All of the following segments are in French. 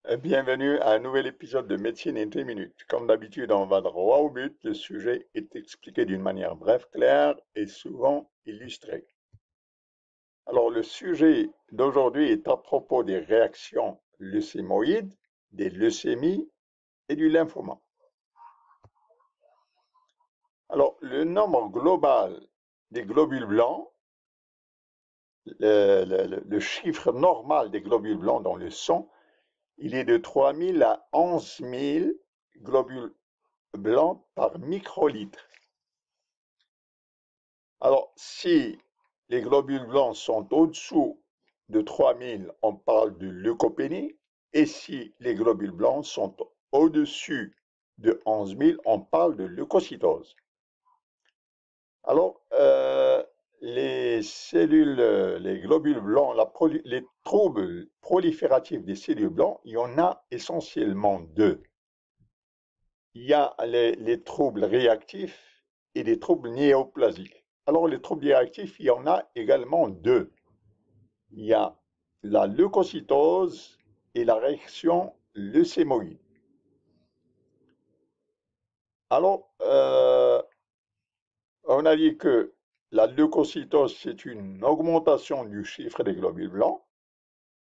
Bienvenue à un nouvel épisode de Médecine en 10 minutes. Comme d'habitude, on va droit au but. Le sujet est expliqué d'une manière brève, claire et souvent illustrée. Alors, le sujet d'aujourd'hui est à propos des réactions leucémoïdes, des leucémies et du lymphoma. Alors, le nombre global des globules blancs, le chiffre normal des globules blancs dans le sang, il est de 3000 à 11 000 globules blancs par microlitre. Alors, si les globules blancs sont au-dessous de 3000, on parle de leucopénie. Et si les globules blancs sont au-dessus de 11 000, on parle de leucocytose. Alors, les cellules, les globules blancs, les troubles prolifératifs des cellules blancs, il y en a essentiellement deux. Il y a les troubles réactifs et les troubles néoplasiques. Alors, les troubles réactifs, il y en a également deux. Il y a la leucocytose et la réaction leucémoïde. Alors, on a dit que la leucocytose, c'est une augmentation du chiffre des globules blancs.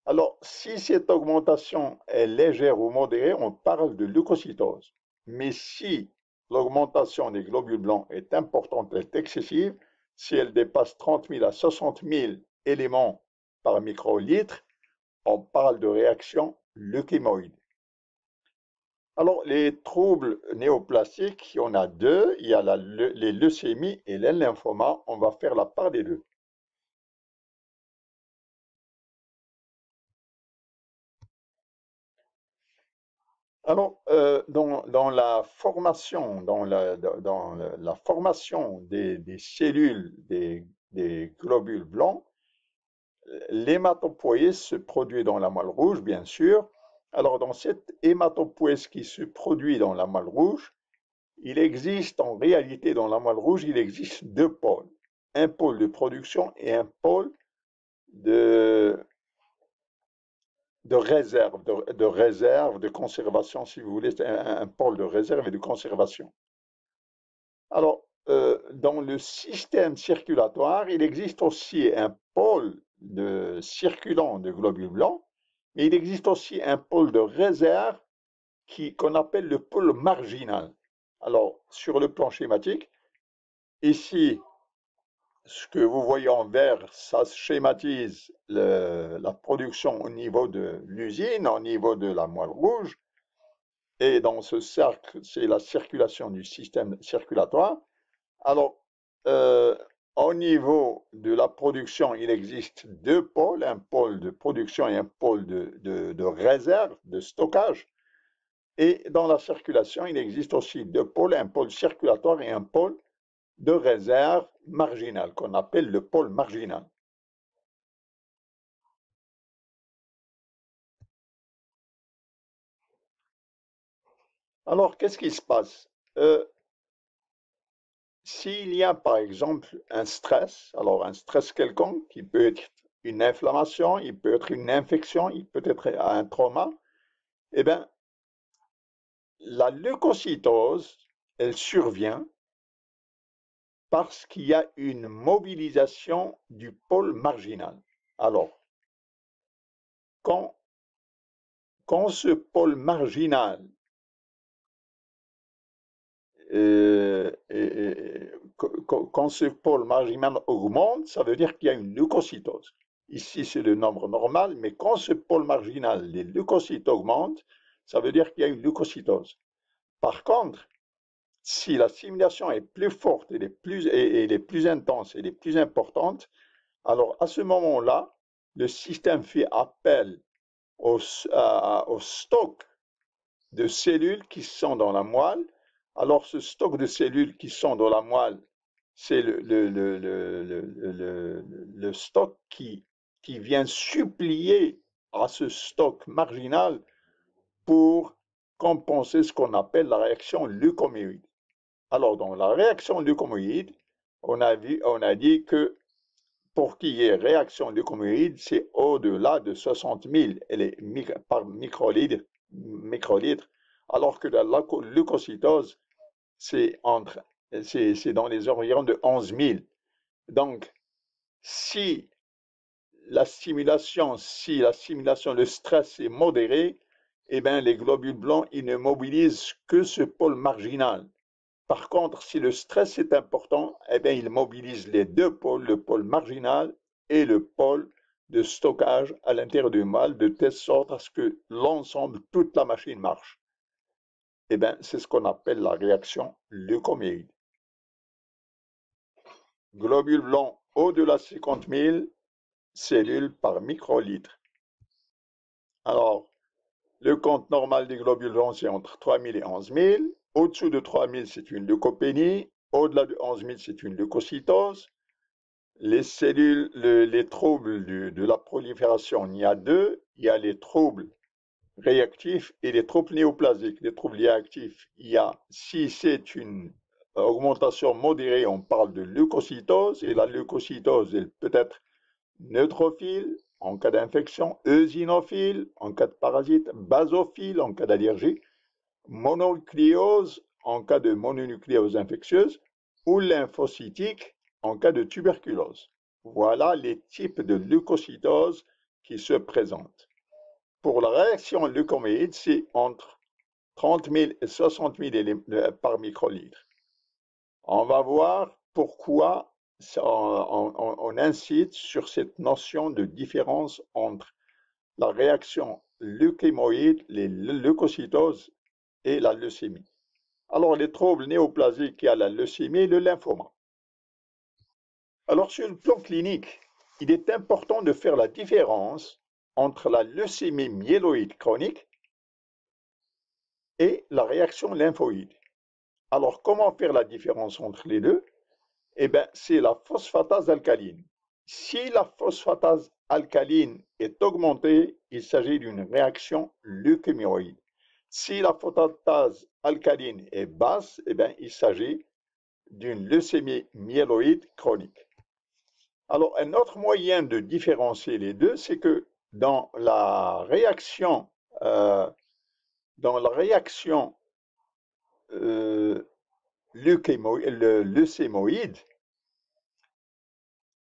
Alors, si cette augmentation est légère ou modérée, on parle de leucocytose. Mais si l'augmentation des globules blancs est importante, est excessive, si elle dépasse 30 000 à 60 000 éléments par microlitre, on parle de réaction leukémoïde. Alors, les troubles néoplastiques, il y en a deux. Il y a les leucémies et les lymphomas. On va faire la part des deux. Alors, dans la formation, dans la formation des cellules des globules blancs, l'hématopoïèse se produit dans la moelle rouge, bien sûr. Alors, dans cette hématopoïèse qui se produit dans la moelle rouge, il existe en réalité dans la moelle rouge, il existe deux pôles. Un pôle de production et un pôle de, réserve, de conservation, si vous voulez, c'est un pôle de réserve et de conservation. Alors, dans le système circulatoire, il existe aussi un pôle de circulant de globules blancs, mais il existe aussi un pôle de réserve qu'on appelle le pôle marginal. Alors, sur le plan schématique, ici, ce que vous voyez en vert, ça schématise la production au niveau de l'usine, au niveau de la moelle rouge. Et dans ce cercle, c'est la circulation du système circulatoire. Alors, euh, au niveau de la production, il existe deux pôles, un pôle de production et un pôle de réserve, de stockage. Et dans la circulation, il existe aussi deux pôles, un pôle circulatoire et un pôle de réserve marginale, qu'on appelle le pôle marginal. Alors, qu'est-ce qui se passe? S'il y a par exemple un stress, alors un stress quelconque, qui peut être une inflammation, il peut être une infection, il peut être un trauma, eh bien, la leucocytose, elle survient parce qu'il y a une mobilisation du pôle marginal. Alors, quand, quand ce pôle marginal quand ce pôle marginal augmente, ça veut dire qu'il y a une leucocytose. Ici, c'est le nombre normal, mais quand ce pôle marginal, les leucocytes augmentent, ça veut dire qu'il y a une leucocytose. Par contre, si la stimulation est plus forte, elle est plus intense, elle est plus importante, alors à ce moment-là, le système fait appel au stock de cellules qui sont dans la moelle. Alors, ce stock de cellules qui sont dans la moelle, c'est le stock qui vient supplier à ce stock marginal pour compenser ce qu'on appelle la réaction leucomyoïde. Alors, dans la réaction leucomyoïde, on a dit que pour qu'il y ait réaction leucomyloïde, c'est au-delà de 60 000 par microlitre, alors que la leucocytose, c'est dans les environs de 11 000. Donc, si si la stimulation, le stress est modéré, eh bien, les globules blancs, ils ne mobilisent que ce pôle marginal. Par contre, si le stress est important, eh bien, il mobilise les deux pôles, le pôle marginal et le pôle de stockage à l'intérieur du mal, de telle sorte à ce que l'ensemble, toute la machine marche. Eh bien, c'est ce qu'on appelle la réaction leucomyéide. Globules blancs au-delà de 50 000 cellules par microlitre. Alors, le compte normal des globules blancs, c'est entre 3 000 et 11 000. Au-dessous de 3 000, c'est une leucopénie. Au-delà de 11 000, c'est une leucocytose. Les cellules, les troubles de la prolifération, il y a deux. Il y a les troubles réactifs et les troubles néoplasiques. Les troubles réactifs, si c'est une augmentation modérée, on parle de leucocytose. Et la leucocytose, elle peut être neutrophile en cas d'infection, eosinophile en cas de parasite, basophile en cas d'allergie, mononucléose en cas de mononucléose infectieuse ou lymphocytique en cas de tuberculose. Voilà les types de leucocytose qui se présentent. Pour la réaction leucomyéide, c'est entre 30 000 et 60 000 par microlitre. On va voir pourquoi on incite sur cette notion de différence entre la réaction leukémoïde, les leucocytoses et la leucémie. Alors, les troubles néoplasiques, il y a la leucémie et le lymphoma. Alors, sur le plan clinique, il est important de faire la différence entre la leucémie myéloïde chronique et la réaction lymphoïde. Alors, comment faire la différence entre les deux? Eh bien, c'est la phosphatase alcaline. Si la phosphatase alcaline est augmentée, il s'agit d'une réaction leucémioïde. Si la phosphatase alcaline est basse, eh bien, il s'agit d'une leucémie myéloïde chronique. Alors, un autre moyen de différencier les deux, c'est que dans la réaction leucémoïde,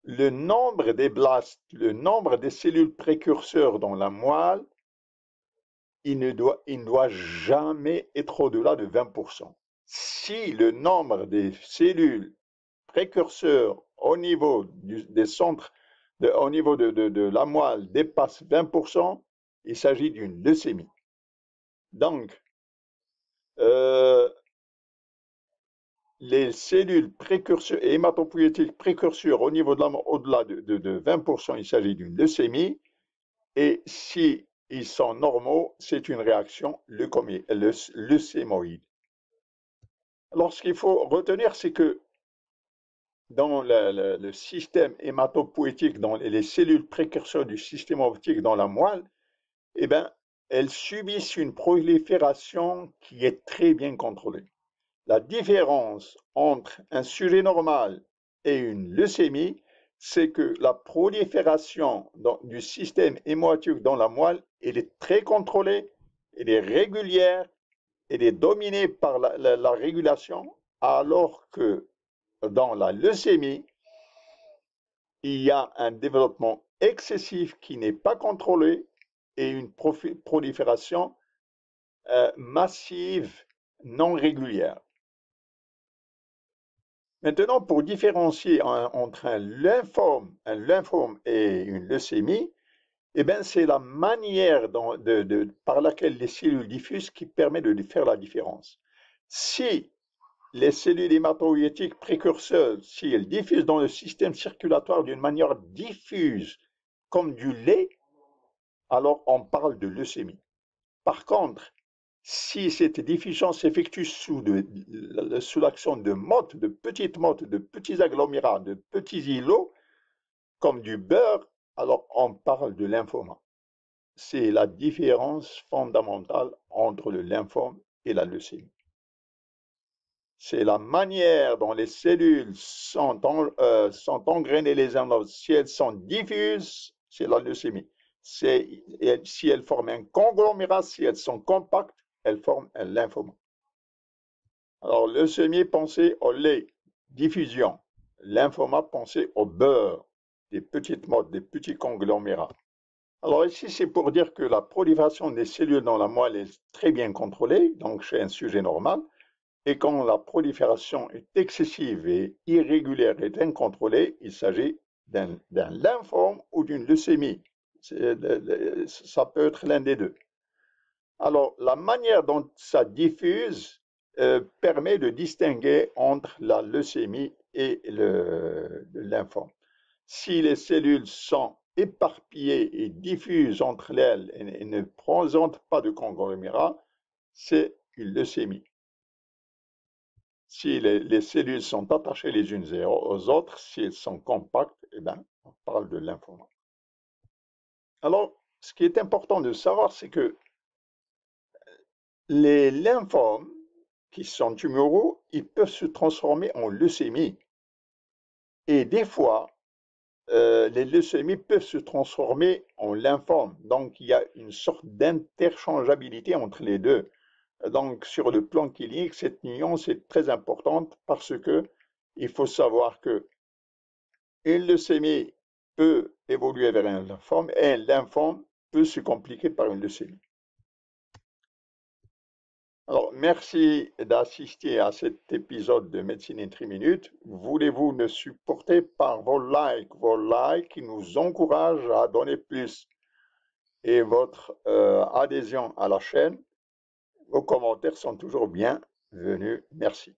le nombre des blastes, le nombre des cellules précurseurs dans la moelle, il ne doit jamais être au-delà de 20%. Si le nombre des cellules précurseurs au niveau des centres, au niveau de la moelle dépasse 20%, il s'agit d'une leucémie. Donc, les cellules précurseurs et hématopoïétiques précurseurs au niveau de au-delà de 20%, il s'agit d'une leucémie. Et si ils sont normaux, c'est une réaction leucémoïde. Alors, ce qu'il faut retenir, c'est que dans le système hématopoïétique, dans les cellules précurseurs du système optique dans la moelle, eh bien, elles subissent une prolifération qui est très bien contrôlée. La différence entre un sujet normal et une leucémie, c'est que la prolifération du système hématopoïétique dans la moelle, elle est très contrôlée, elle est régulière, elle est dominée par la régulation, alors que dans la leucémie, il y a un développement excessif qui n'est pas contrôlé et une prolifération massive non régulière. Maintenant, pour différencier entre un lymphome et une leucémie, eh bien, c'est la manière par laquelle les cellules diffusent qui permet de faire la différence. Si les cellules hématopoïétiques précurseuses, si elles diffusent dans le système circulatoire d'une manière diffuse, comme du lait, alors on parle de leucémie. Par contre, si cette diffusion s'effectue sous l'action de petites mottes, de petits agglomérats, de petits îlots, comme du beurre, alors on parle de lymphoma. C'est la différence fondamentale entre le lymphome et la leucémie. C'est la manière dont les cellules sont engrainées les unes dans l'autre. Si elles sont diffuses, c'est la leucémie. Si elles forment un conglomérat, si elles sont compactes, elles forment un lymphome. Alors, leucémie, pensez au lait, diffusion. Lymphoma, pensez au beurre, des petites mottes, des petits conglomérats. Alors ici, c'est pour dire que la prolifération des cellules dans la moelle est très bien contrôlée, donc chez un sujet normal. Et quand la prolifération est excessive et irrégulière et incontrôlée, il s'agit d'un lymphome ou d'une leucémie. Ça peut être l'un des deux. Alors, la manière dont ça diffuse permet de distinguer entre la leucémie et le lymphome. Si les cellules sont éparpillées et diffuses entre elles et ne présentent pas de conglomérat, c'est une leucémie. Si les cellules sont attachées les unes aux autres, si elles sont compactes, eh ben, on parle de lymphome. Alors, ce qui est important de savoir, c'est que les lymphomes qui sont tumoraux, ils peuvent se transformer en leucémie. Et des fois, les leucémies peuvent se transformer en lymphome. Donc, il y a une sorte d'interchangeabilité entre les deux. Donc, sur le plan clinique, cette nuance est très importante parce que il faut savoir que une leucémie peut évoluer vers un lymphome et un lymphome peut se compliquer par une leucémie. Alors, merci d'assister à cet épisode de Médecine en 3 minutes. Voulez-vous me supporter par vos likes qui nous encouragent à donner plus et votre adhésion à la chaîne. Vos commentaires sont toujours bienvenus. Merci.